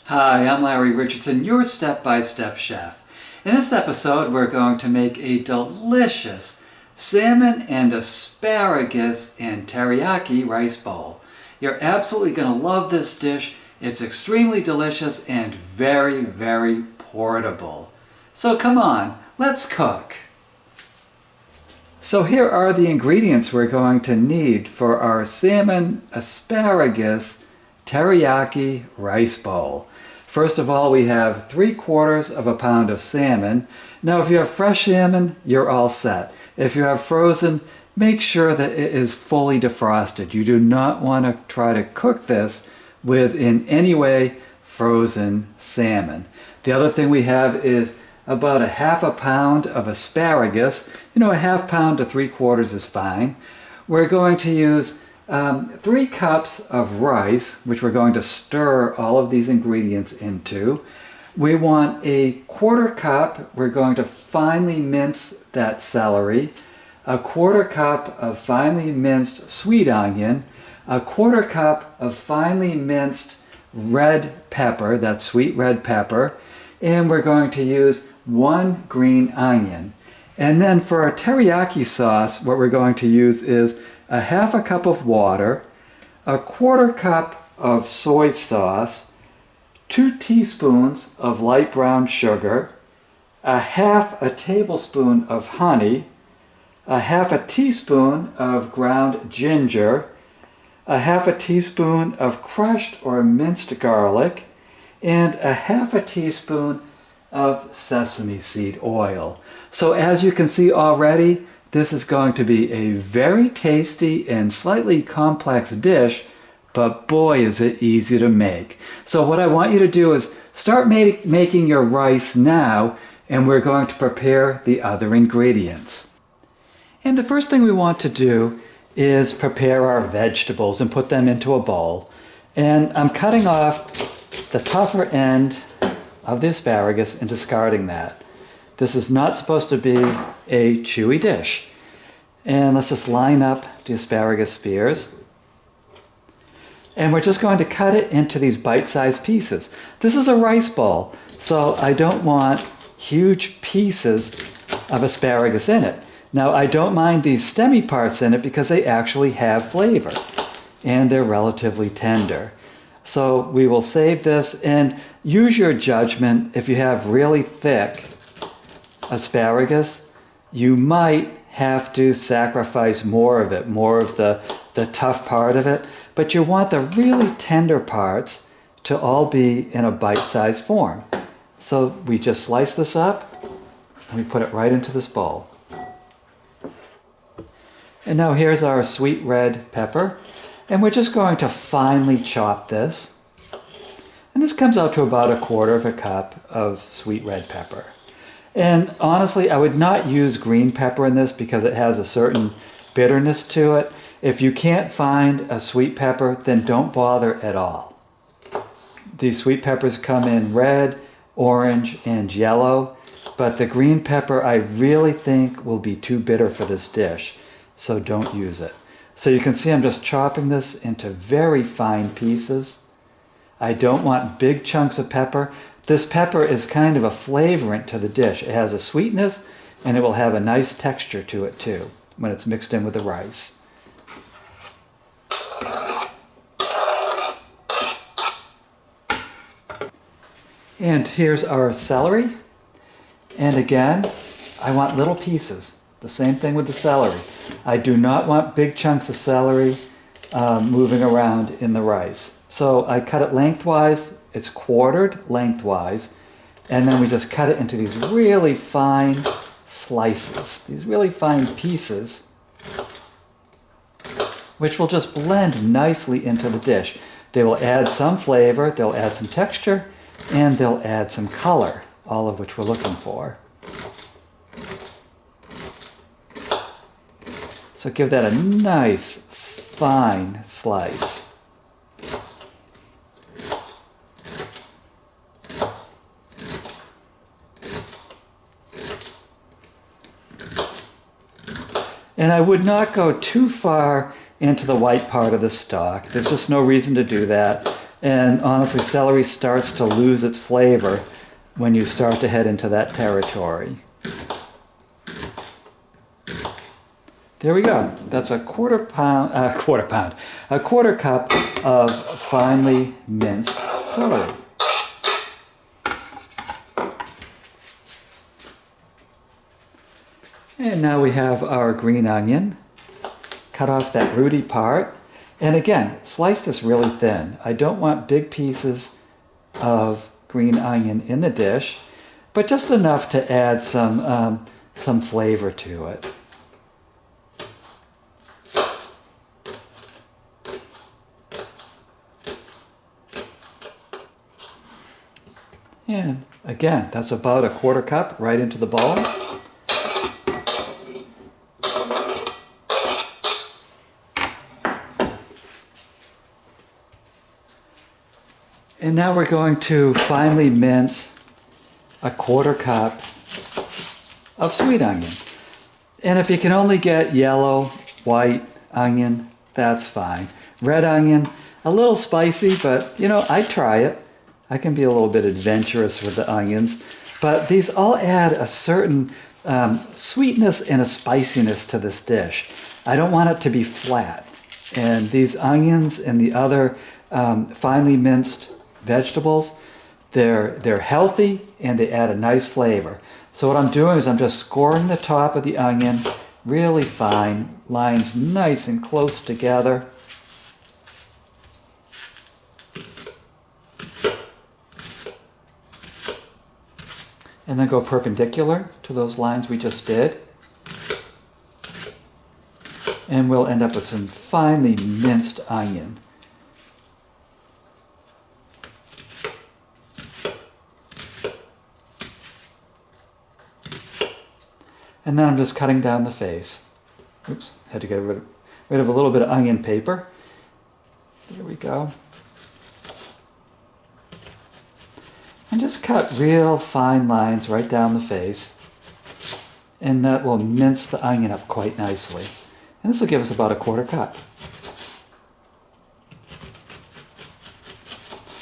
Hi, I'm Larry Richardson, your step-by-step chef. In this episode, we're going to make a delicious salmon and asparagus and teriyaki rice bowl. You're absolutely going to love this dish. It's extremely delicious and very, very portable. So come on, let's cook. So here are the ingredients we're going to need for our salmon asparagus teriyaki rice bowl. First of all, we have 3/4 of a pound of salmon. Now if you have fresh salmon, you're all set. If you have frozen, make sure that it is fully defrosted. You do not want to try to cook this with in any way frozen salmon. The other thing we have is about a 1/2 pound of asparagus. A 1/2 pound to 3/4 is fine. We're going to use 3 cups of rice, which we're going to stir all of these ingredients into. We want a 1/4 cup. We're going to finely mince that celery. A 1/4 cup of finely minced sweet onion. A 1/4 cup of finely minced red pepper, that's sweet red pepper. And we're going to use 1 green onion. And then for our teriyaki sauce, what we're going to use is a 1/2 cup of water, a 1/4 cup of soy sauce, 2 teaspoons of light brown sugar, a 1/2 tablespoon of honey, a 1/2 teaspoon of ground ginger, a 1/2 teaspoon of crushed or minced garlic, and a 1/2 teaspoon of sesame seed oil. So as you can see already, this is going to be a very tasty and slightly complex dish, but boy is it easy to make. So what I want you to do is start making your rice now, and we're going to prepare the other ingredients. And the first thing we want to do is prepare our vegetables and put them into a bowl. And I'm cutting off the tougher end of the asparagus and discarding that. This is not supposed to be a chewy dish. And let's just line up the asparagus spears. And we're just going to cut it into these bite-sized pieces. This is a rice bowl, so I don't want huge pieces of asparagus in it. Now I don't mind these stemmy parts in it because they actually have flavor and they're relatively tender. So we will save this and use your judgment. If you have really thick asparagus, you might have to sacrifice more of it, more of the tough part of it, but you want the really tender parts to all be in a bite-sized form. So we just slice this up and we put it right into this bowl. And now here's our sweet red pepper, and we're just going to finely chop this. And this comes out to about a 1/4 cup of sweet red pepper. And honestly, I would not use green pepper in this because it has a certain bitterness to it. If you can't find a sweet pepper, then don't bother at all. These sweet peppers come in red, orange, and yellow, but the green pepper I really think will be too bitter for this dish, so don't use it. So you can see I'm just chopping this into very fine pieces. I don't want big chunks of pepper. This pepper is kind of a flavorant to the dish. It has a sweetness and it will have a nice texture to it too when it's mixed in with the rice. And here's our celery. And again, I want little pieces. The same thing with the celery. I do not want big chunks of celery moving around in the rice. So I cut it lengthwise. It's quartered lengthwise, and then we just cut it into these really fine slices, these really fine pieces, which will just blend nicely into the dish. They will add some flavor, they'll add some texture, and they'll add some color, all of which we're looking for. So give that a nice fine slice. And I would not go too far into the white part of the stock. There's just no reason to do that. And honestly, celery starts to lose its flavor when you start to head into that territory. There we go. That's a quarter cup of finely minced celery. And now we have our green onion. Cut off that rooty part. And again, slice this really thin. I don't want big pieces of green onion in the dish, but just enough to add some flavor to it. And again, that's about a quarter cup right into the bowl. And now we're going to finely mince a quarter cup of sweet onion. And if you can only get yellow, white onion, that's fine. Red onion, a little spicy, but you know, I'd try it. I can be a little bit adventurous with the onions. But these all add a certain sweetness and a spiciness to this dish. I don't want it to be flat. And these onions and the other finely minced vegetables, they're healthy and they add a nice flavor. So what I'm doing is I'm just scoring the top of the onion really fine, lines nice and close together. And then go perpendicular to those lines we just did. And we'll end up with some finely minced onion. And then I'm just cutting down the face. Oops, had to get rid of a little bit of onion paper. There we go. And just cut real fine lines right down the face. And that will mince the onion up quite nicely. And this will give us about a quarter cup.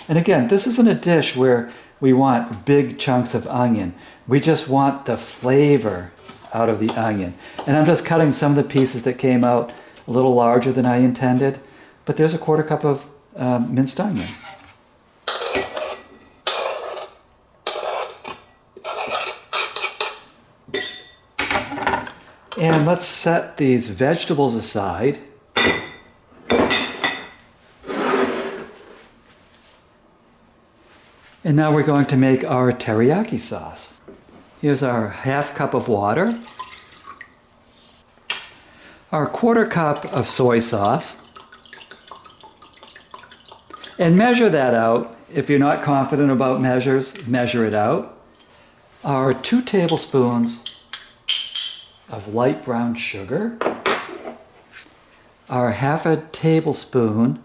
And again, this isn't a dish where we want big chunks of onion. We just want the flavor out of the onion. And I'm just cutting some of the pieces that came out a little larger than I intended, but there's a quarter cup of minced onion. And let's set these vegetables aside. And now we're going to make our teriyaki sauce. Here's our half cup of water, our quarter cup of soy sauce, and measure that out. If you're not confident about measures, measure it out. Our 2 tablespoons of light brown sugar, our half a tablespoon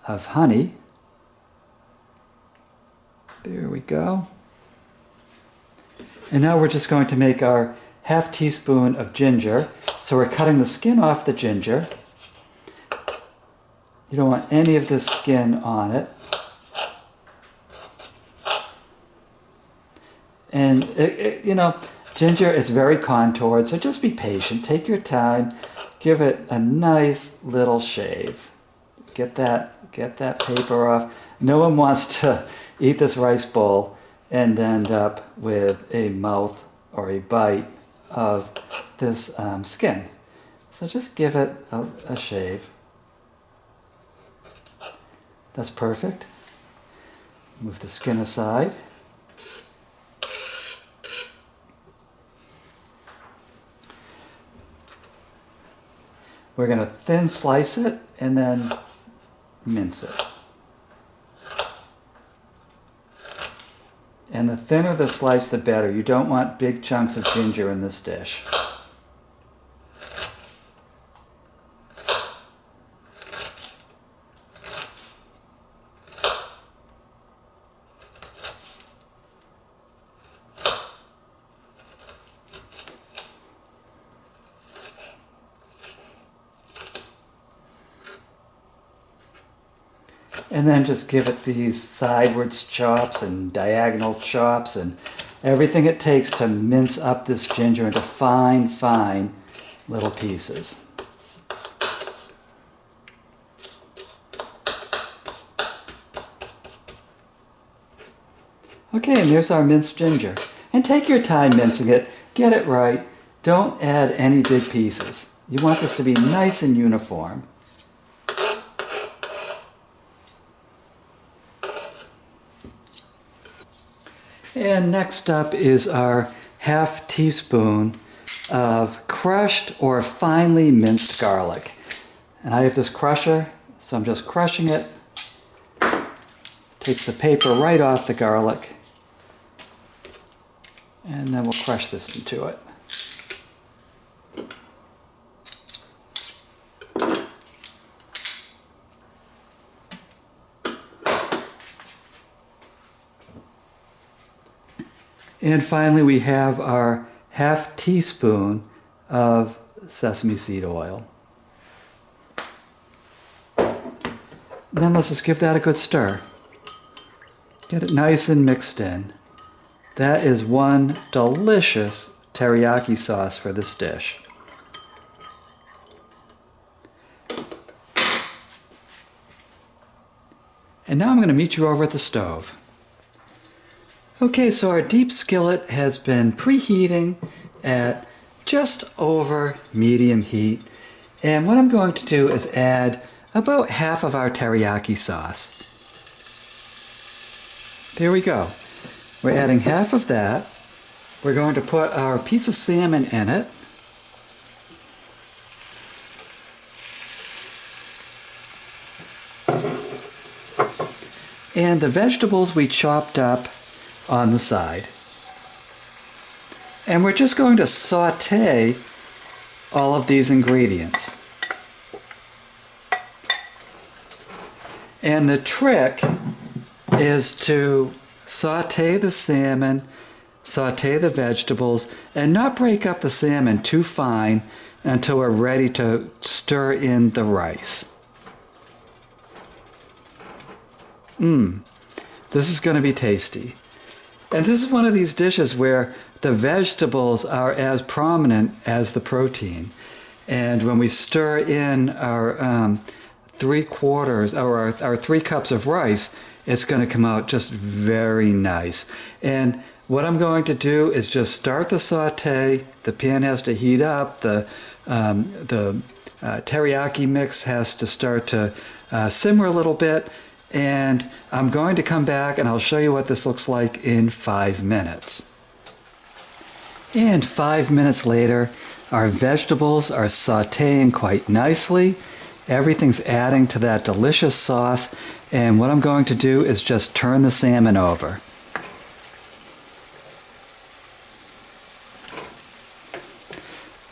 of honey. There we go. And now we're just going to make our half teaspoon of ginger. So we're cutting the skin off the ginger. You don't want any of the skin on it. And you know, ginger is very contoured, so just be patient. Take your time. Give it a nice little shave. Get that paper off. No one wants to eat this rice bowl and end up with a mouth or a bite of this skin. So just give it a shave. That's perfect. Move the skin aside. We're going to thin slice it and then mince it. And the thinner the slice, the better. You don't want big chunks of ginger in this dish. And then just give it these sidewards chops and diagonal chops and everything it takes to mince up this ginger into fine, fine little pieces. Okay, and there's our minced ginger. And take your time mincing it. Get it right. Don't add any big pieces. You want this to be nice and uniform. And next up is our half teaspoon of crushed or finely minced garlic. And I have this crusher, so I'm just crushing it. Takes the paper right off the garlic. And then we'll crush this into it. And finally, we have our half teaspoon of sesame seed oil. Then let's just give that a good stir. Get it nice and mixed in. That is one delicious teriyaki sauce for this dish. And now I'm going to meet you over at the stove. Okay, so our deep skillet has been preheating at just over medium heat. And what I'm going to do is add about half of our teriyaki sauce. There we go. We're adding half of that. We're going to put our piece of salmon in it. And the vegetables we chopped up on the side. And we're just going to saute all of these ingredients. And the trick is to saute the salmon, saute the vegetables, and not break up the salmon too fine until we're ready to stir in the rice. This is going to be tasty. And this is one of these dishes where the vegetables are as prominent as the protein. And when we stir in our 3/4 or our 3 cups of rice, it's going to come out just very nice. And what I'm going to do is just start the saute. The pan has to heat up. The teriyaki mix has to start to simmer a little bit. And I'm going to come back and I'll show you what this looks like in 5 minutes. And 5 minutes later, our vegetables are sauteing quite nicely. Everything's adding to that delicious sauce. And what I'm going to do is just turn the salmon over.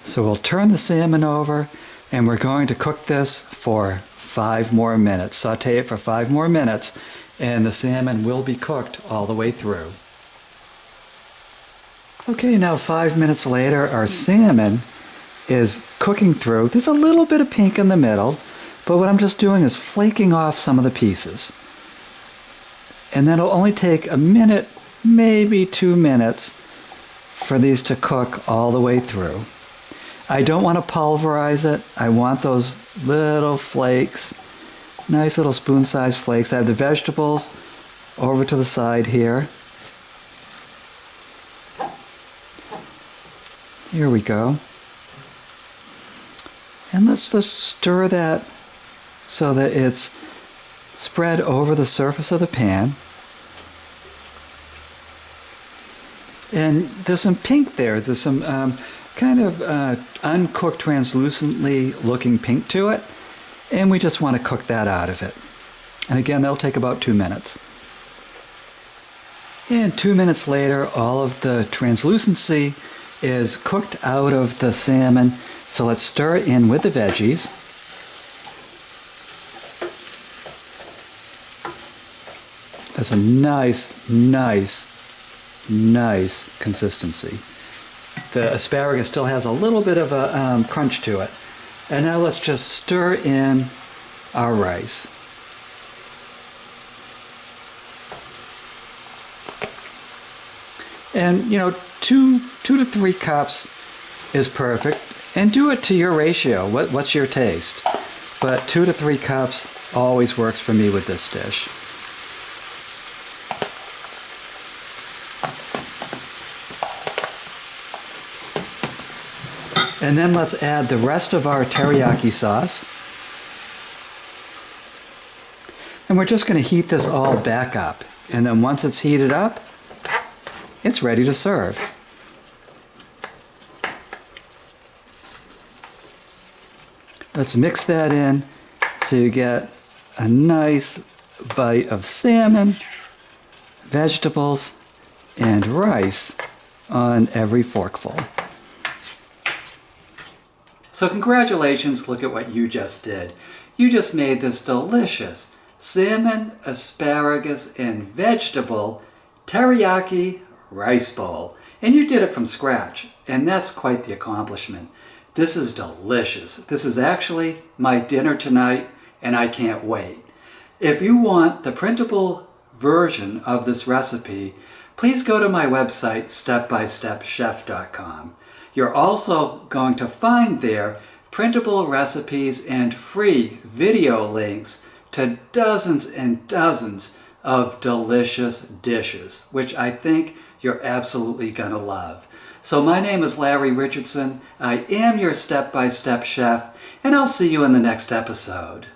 So we'll turn the salmon over and we're going to cook this for 5 more minutes. Saute it for 5 more minutes and the salmon will be cooked all the way through. Okay, now 5 minutes later, our salmon is cooking through. There's a little bit of pink in the middle, but what I'm just doing is flaking off some of the pieces. And then it'll only take a minute, maybe 2 minutes for these to cook all the way through. I don't want to pulverize it. I want those little flakes, nice little spoon-sized flakes. I have the vegetables over to the side here. Here we go. And let's just stir that so that it's spread over the surface of the pan. And there's some pink there. There's some kind of uncooked, translucently looking pink to it. And we just want to cook that out of it. And again, that'll take about 2 minutes. And 2 minutes later, all of the translucency is cooked out of the salmon. So let's stir it in with the veggies. That's a nice, nice, nice consistency. The asparagus still has a little bit of a crunch to it. And now let's just stir in our rice. And, two to 3 cups is perfect. And do it to your ratio. What's your taste? But 2 to 3 cups always works for me with this dish. And then let's add the rest of our teriyaki sauce. And we're just going to heat this all back up. And then once it's heated up, it's ready to serve. Let's mix that in so you get a nice bite of salmon, vegetables, and rice on every forkful. So congratulations, look at what you just did. You just made this delicious salmon, asparagus, and vegetable teriyaki rice bowl. And you did it from scratch, and that's quite the accomplishment. This is delicious. This is actually my dinner tonight, and I can't wait. If you want the printable version of this recipe, please go to my website, stepbystepchef.com. You're also going to find there printable recipes and free video links to dozens and dozens of delicious dishes, which I think you're absolutely going to love. So my name is Larry Richardson. I am your step-by-step chef, and I'll see you in the next episode.